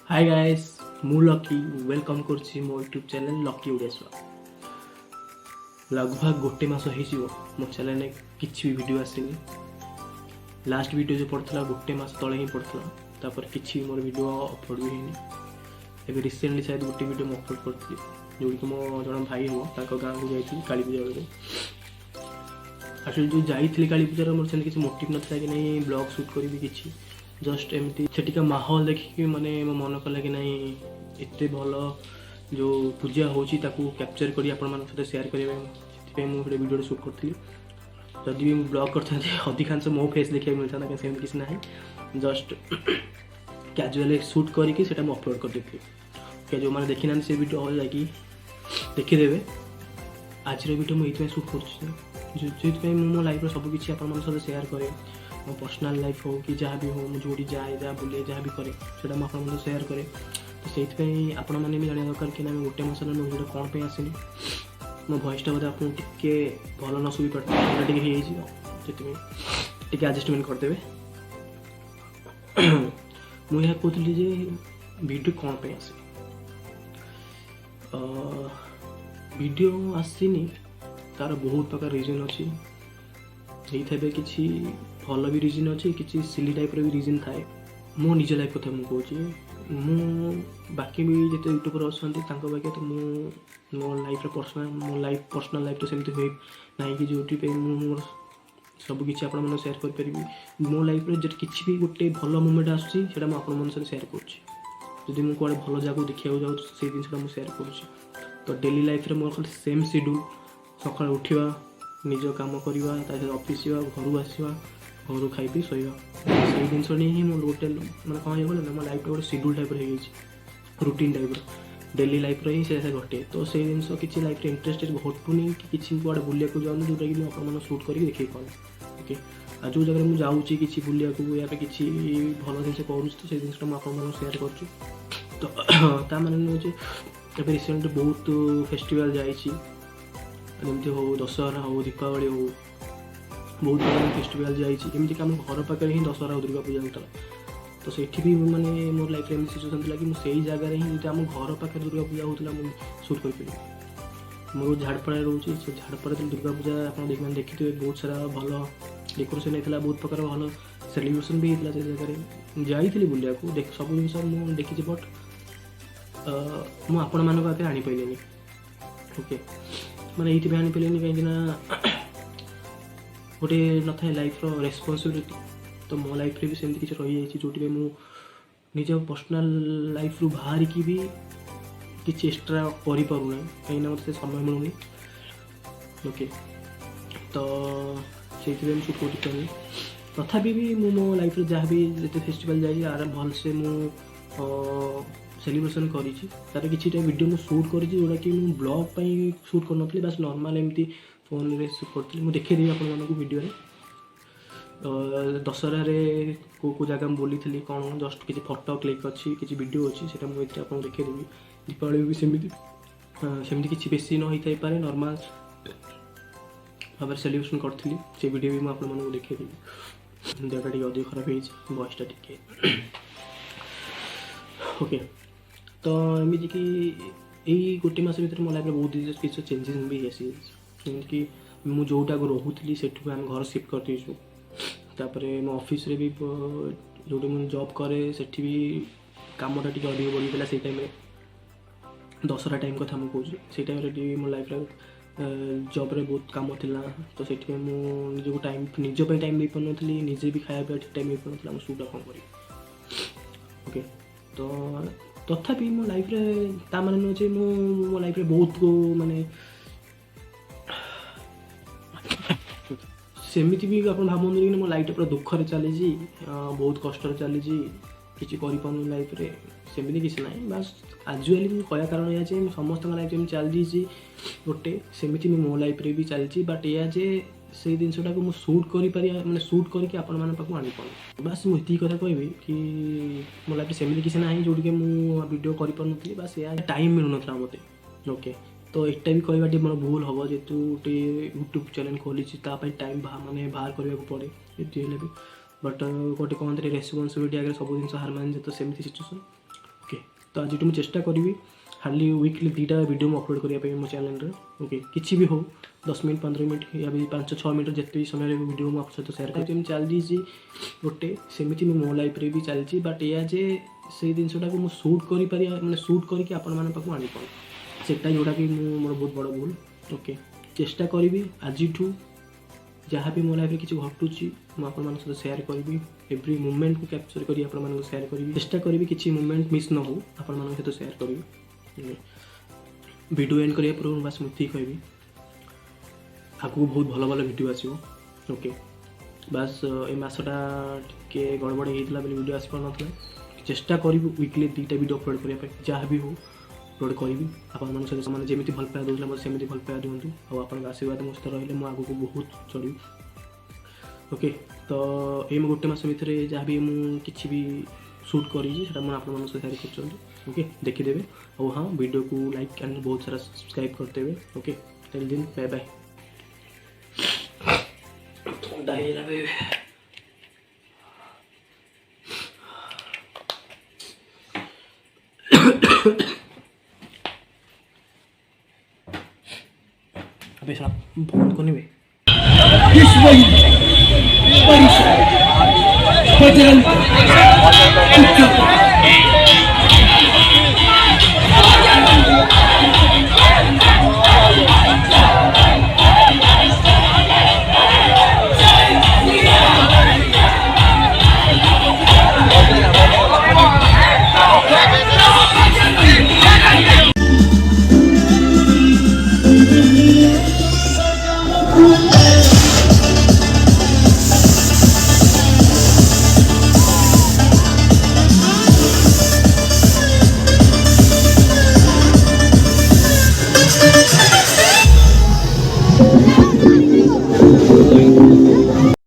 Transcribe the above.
Hi guys मु lucky welcome करछि मो यूट्यूब चैनल लकी उड़ेश्वर। लगभग गोटे मास हो मो चैनल में किसी भी वीडियो आसनी। लास्ट वीडियो जो पड़ता गोटे मास तले ही पड़ता तापर किसी मोर वीडियो अपलोड भी होनी। एवं रिसेंटली शायद गोटे वीडियो मुझे अपलोड करी जो कि मो जन भाई हम गाँव को जाइए काली पूजा बेले। एक्चुअली जो जाइए काली पूजार मोर से किसी मोटिव नाला कि नहीं ब्लॉग शूट करी किसी जस्ट एमती सेठिका माहौल देखिए माने मो मन कला कि नहीं एत भल जो पूजा होची ताकू कैप्चर करी आपण मान सहित शेयर करेंगे मुझे वीडियो शूट करी। जदि भी ब्लॉग करते अधिकांश मो फेस देखा मिलता सेम किसी ना जस्ट कैजुअली शूट करके अपलोड कर देती जो मैंने देखी ना से वीडियो हो जाकि देखीदे। आज वीडियो मुझे शूट कर मो लाइफ सबकि आप सेयार करे मो पर्सनल लाइफ हो कि जहाँ भी हो मुझे जाए जहाँ बुले जहाँ भी करे से मुझे सेयार करे। तो से आपण मैंने भी जाना दरकार कि गोटे मस वीडियो कौन पे आसनी मो भॉइसटा बोधे आपको टिके भल न शुभी पार्टी टे आडजस्टमेंट करदे। मुझे कहती जे वीडियो कौन पे आसे वीडियो आसनी तार बहुत प्रकार रीजन अच्छी थे कि भल भी रिजन अच्छी कि सिली टाइप भी रिजन थाए। मो निज लाइफ कथा मुझे मु बाकी भी जिते यूट्यूबर अच्छा बाकी तो मो लाइफ पर्सनल लाइफ तो सेमती हुए ना कि जो मोर सबकि आप सेयार करी मो लाइफ किसी भी गोटे भल मोमेंट आसूँ सेयार करुँची मुझे कौन भल जगह देखा जाऊँ से जिन सेयार करुँची। तो daily life more same schedule सका उठा निज कम करवा ऑफिस घर आसवा घर खाई शोवा से जिन ही मोर गोटे मैंने कौन हो मो लाइफ गोटे schedule type routine type daily life ही से घटे। तो से जिन किसी लाइफ इंटरेस्टेड घटुनी कि किसी कड़े बुला जाऊँ जोटा कि आप शूट करके देखिए कौन ओके आ जो जगह मुझे जाऊँगी किसी बुला या किसी भल जिन करूँ तो से जिन आप सेयार कर। तो मैंने हूँ रिसेंट बहुत फेस्टिवल जामती हो दशहरा हो दीपावली हो बहुत बड़ा फेस्टिवल जामती कि आम घर पाखे ही दशहरा दुर्गा पूजा होता। तो से भी मैंने मोर लाइफ एम सिचुएसन था कि मुझे जगह ही आम घर पाखे दुर्गा पूजा होता मुझे शूट कर मोर झाड़पड़ा रोचे से झाड़पड़ा दुर्गा पूजा आप देखिए बहुत सारा भल डेकोरेशन होता बहुत प्रकार भल सेलिब्रेशन भी होता से जगह जाइली बुलिया देख सब जिन देखी बट मुझे मान पाखे आनीपारे ओके मैंने ये आनी पारे कहीं गोटे न था लाइफ रेस्पॉन्सिबिलिटी। तो मो लाइफ भी सेमती किसी रही है जो निज पर्सनल लाइफ रू बाहर की भी किसी एक्स्ट्रा कर पारना कहीं मतलब समय मिलूनी ओके। तो से शूट कर तथापि भी मो लाइफ जहाँ भी जिते फेस्टिवल जाए आराम भल से सेलिब्रेशन करी तार कि वीडियो मुझे शूट कर जोटा कि ब्लॉग पर शूट कर बस नॉर्मल एमती फोन रे शूट करी मुझे देखेदेवी आपको वीडियो दशहरा को जगह बुली थी कौन जस्ट किसी फोटो क्लिक अच्छी किसी वीडियो अच्छी से मुझे आपको देखेदेवी। दीपावली भी सेमती किसी बेसी न होता पारे नॉर्मल भाव सेलिब्रेशन करी से वीडियो भी मुझे देखेदेवी। देहटा टे अधिक खराब हो वॉइसटा टे ओके। तो एमती कि यही गोटे मस भर मो लाइफ बहुत किसी चेंजेस भी आसी कि मुझे जोटा रोली से आम घर सिफ्ट कर दीचु। तापर मो ऑफिस रे भी जो मुझे जॉब करे से भी कमटा टी अधिक बढ़ीगला से टाइम दशहरा टाइम कथा मुझे से टाइम मो लाइफ जॉब रे बहुत कम था। तो से मुझे टाइम निजप टाइम दे पार नी निजे भी खाया ठीक टाइम दे पार शूट कौन कर ओके। तो तथापि मो लाइफ माने नुचे मो लाइफ बहुत को माने सेमती भी आप भावुँ कि मो लाइफ पूरा दुखरे चली बहुत कष्ट चली किसी कर लाइफ रे सेमती किसी ना बस आजुआली मुझे कहया कारण यह समस्त लाइफ जमी चलती गोटे सेमती मो लाइफ रे भी चलती बट या जे से जिनटा को शूट कर मैंने शूट करके आपण आनी पार बस मुझे कथा कहबी कि मो लाइफ सेमती किसी ना जोटि वीडियो कर बस या टाइम मिलू ना मत ओके। तो एटा भी कहवाटी मोर भूल हम जेहतु गोटे यूट्यूब चैनल खोली टाइम माने बाहर करने पड़े ये भी बट गोटे कहते रेस्पॉन्सिबिलिटी आगे सब जिन हार मान तो सेमती सिचुएसन ओके। तो आज मुझे चेष्टा करी हार्डली वीकली 2टा वीडियो मैं अपलोड करने मो चैनल ओके। किसी भी हो 10 मिनट 15 मिनट या भी 5-6 मिनट जिते भी समय वीडियो मैं आप सहित सेयार कर चलती गोटे सेमती मो लाइफ रे भी चलती बट या जे से जिनटा को शूट कर मैंने शूट करके आपण मान पाक आनी सेटा जोटा कि मोर बहुत बड़ भूल ओके। चेष्टा करी आज जहाँ भी मो लाइफ किसी घटुची मुझे सहित सेयार करी एव्री मुमेंट को कैप्चर करी आपण सेयार करी चेष्टा करी किसी मुमेंट मिस न हो आपण सहित सेयार करी। वीडियो एंड करिया पूर्व बास मुझे कहबी आगू बहुत भल भल वीडियो आसो ओके। बास ए मसटा टे गड़बड़ होता वीडियो आस पार ना चेष्टा करी वीकली 2टा वीडियो अपलोड करने जहाँ भी हो अपलोड करी आपण सहित मैंने जमी भल पाया दूसरा मतलब सेमती भल पाया दिंतु और आशीर्वाद मो सहित रही आगू को बहुत चढ़ी ओके। तो ये गोटे मस भितर जहाँ भी मुझे भी शूट करी आप सेयार कर ओके देखीदेवे और हाँ वीडियो को लाइक एंड बहुत सारा सब्सक्राइब करते हुए okay. Till then bye bye. अबे साहब फोन को नहीं बे